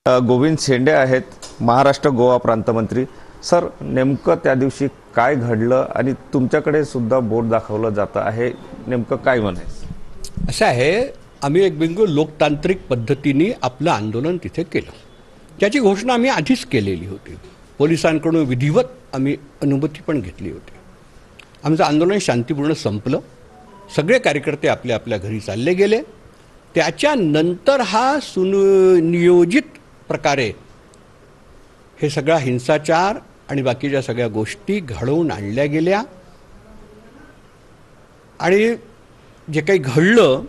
गोविंद शेंडे आहेत, महाराष्ट्र गोवा प्रांतमंत्री। सर, नेमकं त्या दिवशी काय घडलं आणि तुमच्याकडे सुद्धा बोट दाखवलं जातं आहे, नेमकं काय म्हणायचं? असं आहे, आम्ही एक बिंगू लोकतांत्रिक पद्धतीने आपलं आंदोलन तिथे केलं। त्याची घोषणा आम्ही आधीच केलेली होती। पोलिसांकडून विधिवत आम्ही अनुमती पण घेतली होती। आमचं आंदोलन शांतीपूर्ण संपलं। सगळे कार्यकर्ते आपल्या आपल्या घरी चालले गेले। त्याच्यानंतर हा सुनियोजित प्रकारे हे सगळा हिंसाचार आणि बाकीच्या सगळ्या गोष्टी घडवून आणल्या गेल्या आणि जे काही घडलं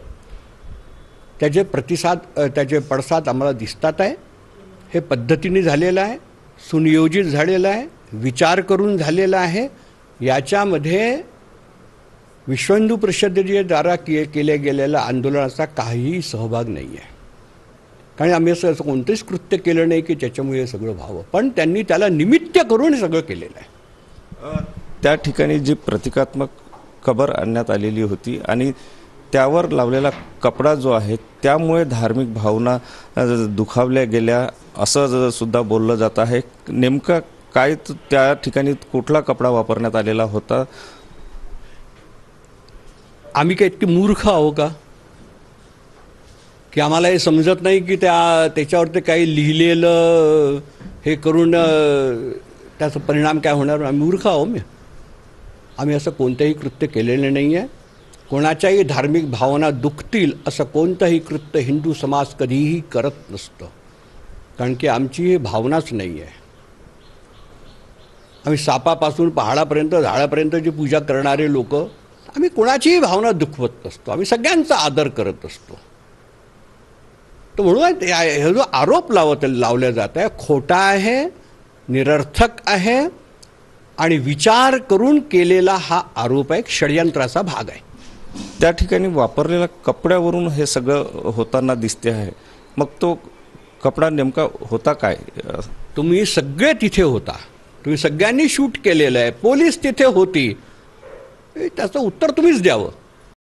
त्याचे त्याचे पडसाद आम्हाला दिसतात आहे। हे पद्धतीने झालेलं आहे, सुनियोजित झालेलं आहे, विचार करून झालेलं आहे। याच्यामध्ये विश्व हिंदू परिषदेच्या द्वारा केल्या गेलेल्या आंदोलनाचा काहीही सहभाग नाही आहे। कारण आम्ही असं कोणतेच कृत्य केलं नाही की त्याच्यामुळे हे सगळं व्हावं, पण त्यांनी त्याला निमित्त करून सगळं केलेलं आहे। त्या ठिकाणी जी प्रतिकात्मक खबर आणण्यात आलेली होती आणि त्यावर लावलेला कपडा जो आहे त्यामुळे धार्मिक भावना दुखावल्या गेल्या असं सुद्धा बोललं जात आहे। नेमका काय त्या ठिकाणी कुठला कपडा वापरण्यात आलेला होता? आम्ही काय इतके मूर्ख आहो का की आम्हाला हे समजत नाही की त्याच्यावरती काही लिहिलेलं हे करून त्याचा परिणाम काय होणार? आम्ही मूर्ख आहो। आम्ही असं कोणतंही कृत्य केलेलं नाही आहे। कोणाच्याही धार्मिक भावना दुखतील असं कोणतंही कृत्य हिंदू समाज कधीही करत नसतं, कारण की आमची ही भावनाच नाही आहे। आम्ही सापापासून पहाडापर्यंत झाडापर्यंत जी पूजा करणारे लोक, आम्ही कोणाचीही भावना दुखवत नसतो। आम्ही सगळ्यांचा आदर करत असतो। तर म्हणून हे जो आरोप लावला जात आहे खोटा आहे, निरर्थक आहे आणि विचार करून केलेला हा आरोप आहे, षडयंत्राचा भाग आहे। त्या ठिकाणी वापरलेल्या कपड्यावरून हे सगळं होताना दिसते आहे। मग तो कपडा नेमका होता काय? तुम्ही सगळे तिथे होता, तुम्ही सगळ्यांनी शूट केलेलं आहे, पोलीस तिथे होती, त्याचं उत्तर तुम्हीच द्यावं।